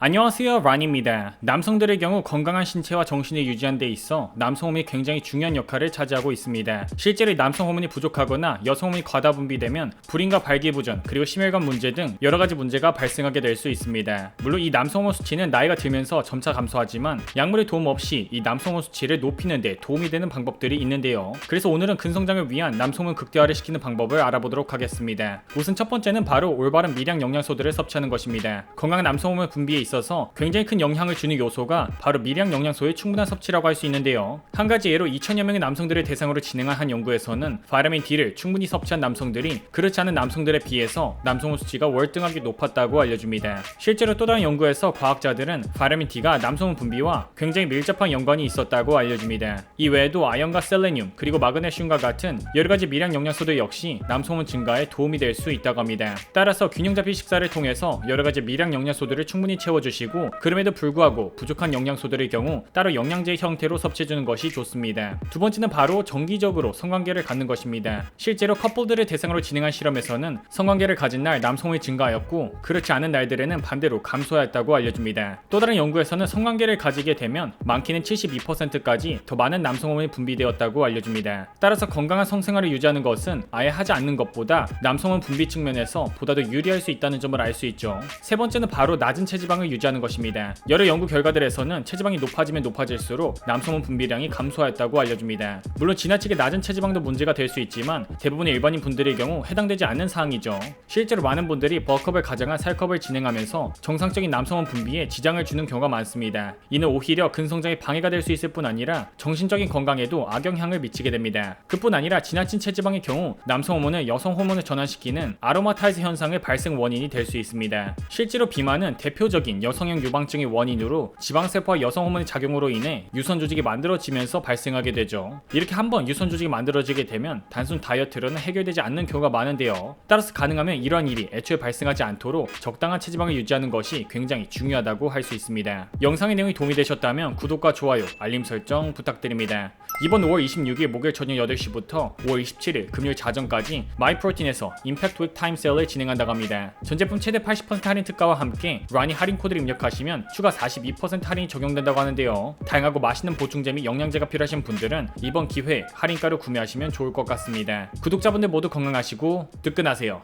안녕하세요, 란입니다. 남성들의 경우 건강한 신체와 정신을 유지하는 데 있어 남성 호르몬이 굉장히 중요한 역할을 차지하고 있습니다. 실제로 남성 호르몬이 부족하거나 여성 호르몬이 과다 분비되면 불임과 발기부전, 그리고 심혈관 문제 등 여러가지 문제가 발생하게 될 수 있습니다. 물론 이 남성 호르몬 수치는 나이가 들면서 점차 감소하지만 약물의 도움 없이 이 남성 호르몬 수치를 높이는 데 도움이 되는 방법들이 있는데요. 그래서 오늘은 근성장을 위한 남성 호르몬 극대화를 시키는 방법을 알아보도록 하겠습니다. 우선 첫 번째는 바로 올바른 미량 영양소들을 섭취하는 것입니다. 건강한 남성 호르몬 분비에 있어서 굉장히 큰 영향을 주는 요소가 바로 미량 영양소의 충분한 섭취라고 할 수 있는데요. 한 가지 예로 2,000여 명의 남성들을 대상으로 진행한 한 연구에서는 비타민 D를 충분히 섭취한 남성들이 그렇지 않은 남성들에 비해서 남성 호르몬 수치가 월등하게 높았다고 알려줍니다. 실제로 또 다른 연구에서 과학자들은 비타민 D가 남성 호르몬 분비와 굉장히 밀접한 연관이 있었다고 알려줍니다. 이 외에도 아연과 셀레늄, 그리고 마그네슘과 같은 여러가지 미량 영양소들 역시 남성 호르몬 증가에 도움이 될 수 있다고 합니다. 따라서 균형 잡힌 식사를 통해서 여러가지 미량 영양소들을 충분히 채워주시고, 그럼에도 불구하고 부족한 영양소들의 경우 따로 영양제 형태로 섭취해주는 것이 좋습니다. 두 번째는 바로 정기적으로 성관계를 갖는 것입니다. 실제로 커플들을 대상으로 진행한 실험에서는 성관계를 가진 날 남성호르몬이 증가하였고, 그렇지 않은 날들에는 반대로 감소하였다고 알려줍니다. 또 다른 연구에서는 성관계를 가지게 되면 많게는 72%까지 더 많은 남성호르몬이 분비되었다고 알려줍니다. 따라서 건강한 성생활을 유지하는 것은 아예 하지 않는 것보다 남성호르몬 분비 측면에서 보다 더 유리할 수 있다는 점을 알 수 있죠. 세 번째는 바로 낮은 체지방을 유지하는 것입니다. 여러 연구 결과들에서는 체지방이 높아지면 높아질수록 남성호르몬 분비량이 감소하였다고 알려줍니다. 물론 지나치게 낮은 체지방도 문제가 될 수 있지만 대부분의 일반인 분들의 경우 해당되지 않는 사항이죠. 실제로 많은 분들이 버컵을 가장한 살컵을 진행하면서 정상적인 남성호르몬 분비에 지장을 주는 경우가 많습니다. 이는 오히려 근성장에 방해가 될 수 있을 뿐 아니라 정신적인 건강에도 악영향을 미치게 됩니다. 그뿐 아니라 지나친 체지방의 경우 남성 호르몬을 여성 호르몬을 전환시키는 아로마타이즈 현상의 발생 원인이 될 수 있습니다. 실제로 비만은 대표적인 여성형 유방증의 원인으로 지방세포와 여성 호르몬의 작용으로 인해 유선 조직이 만들어지면서 발생하게 되죠. 이렇게 한번 유선 조직이 만들어지게 되면 단순 다이어트로는 해결되지 않는 경우가 많은데요. 따라서 가능하면 이러한 일이 애초에 발생하지 않도록 적당한 체지방을 유지하는 것이 굉장히 중요하다고 할 수 있습니다. 영상의 내용이 도움이 되셨다면 구독과 좋아요, 알림 설정 부탁드립니다. 이번 5월 26일 목요일 저녁 8시부터 5월 27일 금요일 자정까지 마이프로틴에서 임팩트 윅 타임 세일을 진행한다고 합니다. 전 제품 최대 80% 할인 특가와 함께 라니 할인 코드를 입력하시면 추가 42% 할인이 적용된다고 하는데요. 다양하고 맛있는 보충제 및 영양제가 필요하신 분들은 이번 기회에 할인가로 구매하시면 좋을 것 같습니다. 구독자분들 모두 건강하시고 득근하세요.